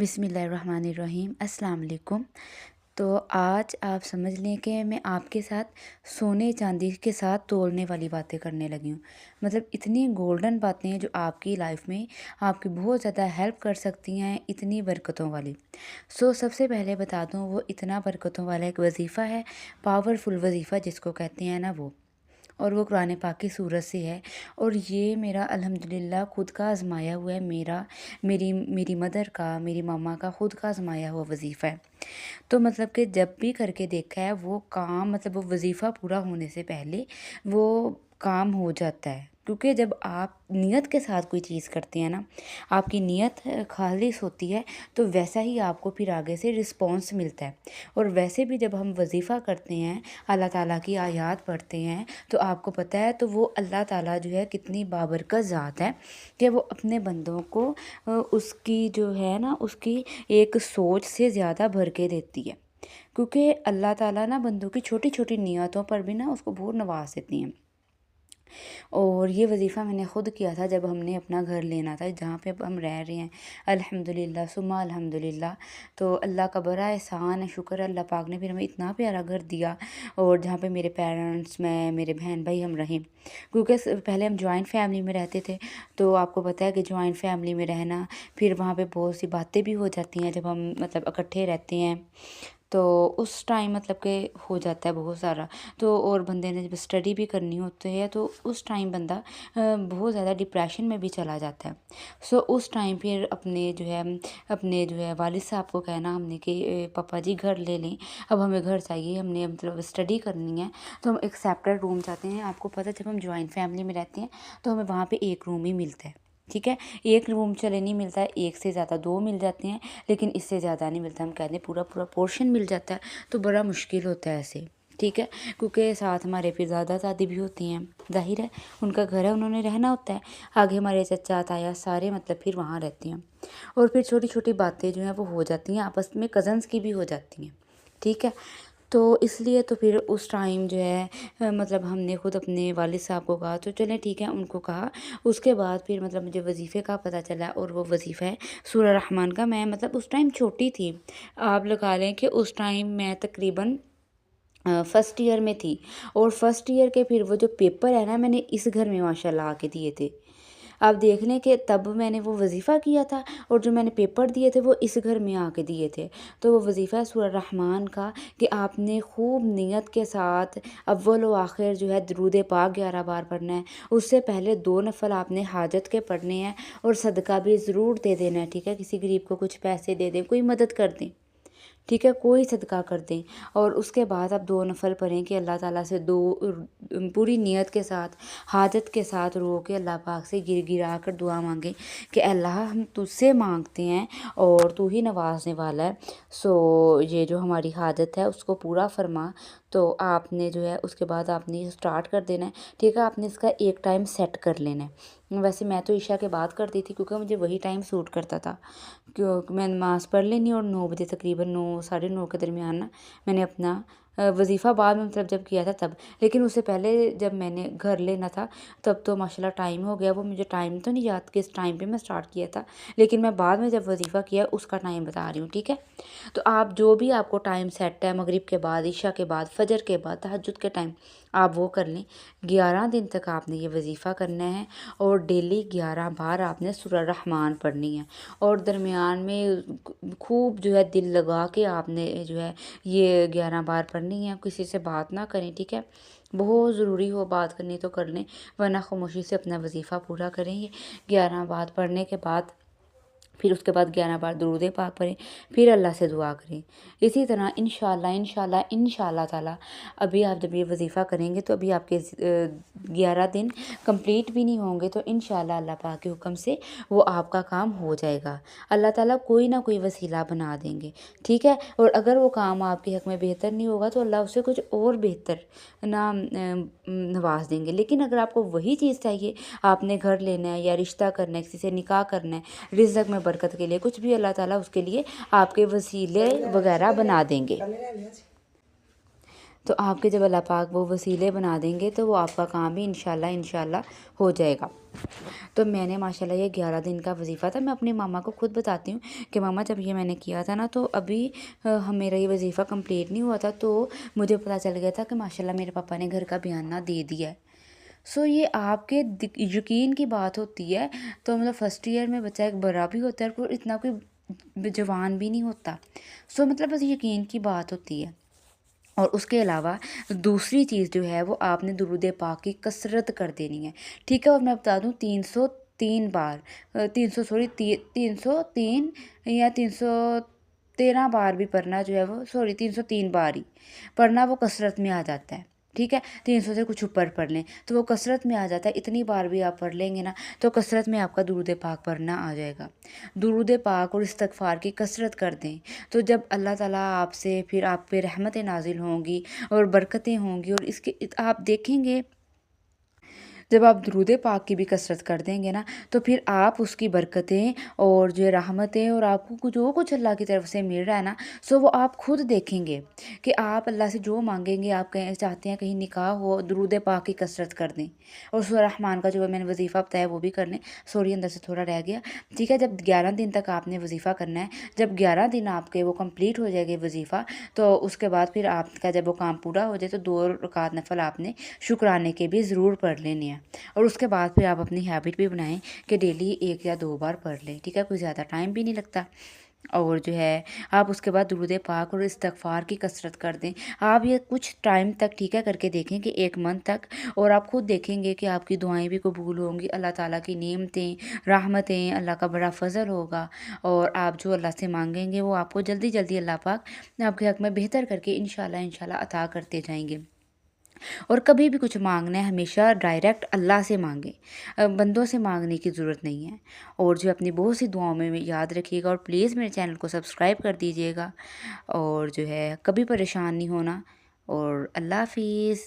बिस्मिल्लाहिर्रहमानिर्रहीम। अस्सलाम वालेकुम। तो आज आप समझ लें कि मैं आपके साथ सोने चांदी के साथ तोलने वाली बातें करने लगी हूँ। मतलब इतनी गोल्डन बातें हैं जो आपकी लाइफ में आपकी बहुत ज़्यादा हेल्प कर सकती हैं, इतनी बरकतों वाली। सबसे पहले बता दूँ, वो इतना बरकतों वाला एक वजीफ़ा है, पावरफुल वजीफ़ा जिसको कहते हैं ना वो, और वो कुरान पाक की सूरत से है। और ये मेरा अल्हम्दुलिल्लाह खुद का आज़माया हुआ है, मेरी मेरी मदर का, मेरी मम्मा का खुद का आज़माया हुआ वजीफ़ा है। तो मतलब कि जब भी करके देखा है वो काम, मतलब वो वजीफ़ा पूरा होने से पहले वो काम हो जाता है। क्योंकि जब आप नियत के साथ कोई चीज़ करते हैं ना, आपकी नियत खालिस होती है, तो वैसा ही आपको फिर आगे से रिस्पॉन्स मिलता है। और वैसे भी जब हम वजीफ़ा करते हैं, अल्लाह ताला की आयत पढ़ते हैं, तो आपको पता है तो वो अल्लाह ताला जो है कितनी बाबरकत ज़ात है कि वो अपने बंदों को उसकी जो है ना, उसकी एक सोच से ज़्यादा भर के देती है। क्योंकि अल्लाह ताला ना बंदों की छोटी छोटी नियतों पर भी ना उसको बहुत नवाज देती हैं। और ये वजीफ़ा मैंने ख़ुद किया था जब हमने अपना घर लेना था जहाँ पे अब हम रह रहे हैं। अल्हम्दुलिल्लाह सुम्मा अल्हम्दुलिल्लाह। तो अल्लाह का बड़ा एहसान है, शुक्र है अल्लाह पाक ने फिर हमें इतना प्यारा घर दिया, और जहाँ पे मेरे पेरेंट्स, मैं, मेरे बहन भाई हम रहें। क्योंकि पहले हम जॉइंट फैमिली में रहते थे, तो आपको पता है कि जॉइंट फैमिली में रहना, फिर वहाँ पे बहुत सी बातें भी हो जाती हैं जब हम मतलब इकट्ठे रहते हैं। तो उस टाइम मतलब कि हो जाता है बहुत सारा। तो और बंदे ने जब स्टडी भी करनी होती है, तो उस टाइम बंदा बहुत ज़्यादा डिप्रेशन में भी चला जाता है। उस टाइम फिर अपने जो है वालिद साहब को कहना हमने कि पापा जी घर ले लें, अब हमें घर चाहिए, हमने मतलब स्टडी करनी है। तो हम एक सेपरेट रूम चाहते हैं। आपको पता है जब हम जॉइंट फैमिली में रहते हैं तो हमें वहाँ पे एक रूम ही मिलता है, ठीक है। एक रूम चले नहीं मिलता है, एक से ज़्यादा दो मिल जाते हैं, लेकिन इससे ज़्यादा नहीं मिलता। हम कहते हैं पूरा पूरा पोर्शन मिल जाता है, तो बड़ा मुश्किल होता है ऐसे, ठीक है। क्योंकि साथ हमारे फिर दादा दादी भी होती हैं, ज़ाहिर है उनका घर है, उन्होंने रहना होता है। आगे हमारे चचा ताया सारे मतलब फिर वहाँ रहते हैं। और फिर छोटी छोटी बातें जो हैं वो हो जाती हैं, आपस में कज़न्स की भी हो जाती हैं, ठीक है। तो इसलिए तो फिर उस टाइम जो है मतलब हमने खुद अपने वालिद साहब को कहा, तो चलें ठीक है, उनको कहा। उसके बाद फिर मतलब मुझे वजीफ़े का पता चला, और वो वजीफ़ा है सूरह रहमान का। मैं मतलब उस टाइम छोटी थी, आप लगा लें कि उस टाइम मैं तकरीबन फर्स्ट ईयर में थी। और फर्स्ट ईयर के फिर वो जो पेपर है ना, मैंने इस घर में माशाल्लाह आके दिए थे। आप देख लें कि तब मैंने वो वजीफ़ा किया था, और जो मैंने पेपर दिए थे वो इस घर में आके दिए थे। तो वो वजीफ़ा है सूरह रहमान का, कि आपने खूब नियत के साथ अव्वल व आखिर जो है दरूद पाक 11 बार पढ़ना है। उससे पहले 2 नफ़ल आपने हाजत के पढ़ने हैं, और सदका भी ज़रूर दे देना है, ठीक है। किसी गरीब को कुछ पैसे दे दें, कोई मदद कर दें, ठीक है, कोई सदका कर दें। और उसके बाद आप 2 नफ़ल पढ़ें कि अल्लाह ताला से पूरी नियत के साथ, हाजत के साथ रो के अल्लाह पाक से गिरा कर दुआ मांगें कि अल्लाह हम तुझसे मांगते हैं और तू ही नवाजने वाला है। ये जो हमारी हाजत है उसको पूरा फरमा। तो आपने जो है उसके बाद आपने ये स्टार्ट कर देना है, ठीक है। आपने इसका एक टाइम सेट कर लेना है। वैसे मैं तो ईशा के बाद करती थी, क्योंकि मुझे वही टाइम सूट करता था। क्योंकि मैं नमाज़ पढ़ लेनी, और 9 बजे तकरीबन 9 साढ़े 9 के दरमियान ना मैंने अपना वजीफ़ा बाद में मतलब जब किया था तब। लेकिन उससे पहले जब मैंने घर लेना था तब तो माशाल्लाह टाइम हो गया। वो मुझे टाइम तो नहीं याद किस टाइम पे मैं स्टार्ट किया था, लेकिन मैं बाद में जब वजीफ़ा किया उसका टाइम बता रही हूँ, ठीक है। तो आप जो भी आपको टाइम सेट है, मगरिब के बाद, ईशा के बाद, फजर के बाद, तहज्जुद के टाइम, आप वो कर लें। 11 दिन तक आपने ये वजीफ़ा करना है, और डेली 11 बार आपने सूरह रहमान पढ़नी है। और दरमियान में खूब जो है दिल लगा के आपने जो है ये 11 बार पढ़नी है। किसी से बात ना करें, ठीक है। बहुत ज़रूरी हो बात करनी तो कर लें, वरना खामोशी से अपना वजीफ़ा पूरा करेंगे। 11 बार पढ़ने के बाद फिर उसके बाद 11 बार दुरूद पाक पढ़ें, फिर अल्लाह से दुआ करें। इसी तरह इंशाल्लाह इंशाल्लाह इंशाल्लाह ताला अभी आप जब ये वजीफ़ा करेंगे तो अभी आपके 11 दिन कंप्लीट भी नहीं होंगे, तो इंशाल्लाह अल्लाह पाक के हुक्म से वो आपका काम हो जाएगा। अल्लाह ताला कोई ना कोई वसीला बना देंगे, ठीक है। और अगर वो काम आपके हक़ में बेहतर नहीं होगा तो अल्लाह उससे कुछ और बेहतर नवाज देंगे। लेकिन अगर आपको वही चीज़ चाहिए, आपने घर लेना है या रिश्ता करना है, किसी से निकाह करना है, रिज़्क़ में बरकत के लिए कुछ भी, अल्लाह ताला उसके लिए आपके वसीले वगैरह बना देंगे। تو آپ کے جب اللہ پاک وہ وسیلے بنا دیں گے تو وہ آپ کا کام بھی انشاءاللہ ہو جائے گا۔ تو میں نے ماشاءاللہ یہ 11 دن کا وظیفہ تھا، میں اپنی ماما کو خود بتاتی ہوں کہ ماما جب یہ میں نے کیا تھا نا تو ابھی میرا یہ وظیفہ کمپلیٹ نہیں ہوا تھا، تو مجھے پتہ چل گیا تھا کہ ماشاءاللہ میرے پاپا نے گھر کا بیانہ دے دیا ہے۔ یہ آپ کے یقین کی بات ہوتی ہے۔ تو مطلب فرسٹ ایئر میں بچہ ایک بڑا بھی ہوتا ہے اور اتنا کوئی جوان بھی نہیں ہوتا، مطلب بس یقین کی بات ہوتی ہے۔ اور اس کے علاوہ دوسری چیز جو ہے وہ آپ نے درود پاک کی کثرت کر دینی ہے، ٹھیک ہے؟ اور میں بتا دوں 303 بار 303 یا 313 بار بھی پڑھنا جو ہے وہ 303 بار ہی پڑھنا وہ کثرت میں آ جاتا ہے، ٹھیک ہے؟ 300 سے کچھ اوپر پڑھ لیں تو وہ کثرت میں آ جاتا ہے۔ اتنی بار بھی آپ پڑھ لیں گے نا تو کثرت میں آپ کا درود پاک پڑھنا آ جائے گا۔ درود پاک اور استغفار کی کثرت کر دیں تو جب اللہ تعالیٰ آپ سے پھر آپ پہ رحمتیں نازل ہوں گی اور برکتیں ہوں گی، اور اس کے آپ دیکھیں گے جب آپ درود پاک کی بھی کثرت کر دیں گے نا تو پھر آپ اس کی برکتیں اور جو رحمتیں اور آپ کو جو کچھ اللہ کی طرف سے مل رہا ہے نا وہ آپ خود دیکھیں گے کہ آپ اللہ سے جو مانگیں گے، آپ چاہتے ہیں کہیں نکاح ہو، درود پاک کی کثرت کر دیں اور سورہ رحمان کا جو میں نے وظیفہ بتایا وہ بھی کر لیں۔ سوری اندر سے تھوڑا رہ گیا، ٹھیک ہے؟ جب 11 دن تک آپ نے وظیفہ کرنا ہے، جب 11 دن آپ کے وہ کمپلیٹ ہو جائے گے وظیفہ، تو اس کے بعد پھر آپ کا جب وہ کام پورا ہو جائے تو 2 رکعت نفل آپ نے شکرانے کے بھی ضرور پڑھ لینے ہیں۔ اور اس کے بعد پھر آپ اپنی ہیبٹ بھی بنائیں کہ ڈیلی 1 یا 2 بار پڑھ لیں، ٹھیک ہے؟ کوئی زیادہ ٹائم بھی نہیں لگتا۔ اور جو ہے آپ اس کے بعد درود پاک اور استغفار کی کثرت کر دیں۔ آپ یہ کچھ ٹائم تک ٹھیک ہے کر کے دیکھیں کہ 1 منتھ تک، اور آپ خود دیکھیں گے کہ آپ کی دعائیں بھی قبول ہوں گی، اللہ تعالیٰ کی نعمتیں، رحمتیں، اللہ کا بڑا فضل ہوگا، اور آپ جو اللہ سے مانگیں گے وہ آپ کو جلدی جلدی اللہ پاک آپ کے حق میں بہتر کر کے انشاءاللہ عطا کرتے جائیں گے۔ اور کبھی بھی کچھ مانگنا ہے ہمیشہ ڈائریکٹ اللہ سے مانگیں، بندوں سے مانگنے کی ضرورت نہیں ہے۔ اور جو اپنی بہت سی دعاؤں میں یاد رکھیے گا، اور پلیز میرے چینل کو سبسکرائب کر دیجیے گا، اور جو ہے کبھی پریشان نہیں ہونا، اور اللہ حافظ۔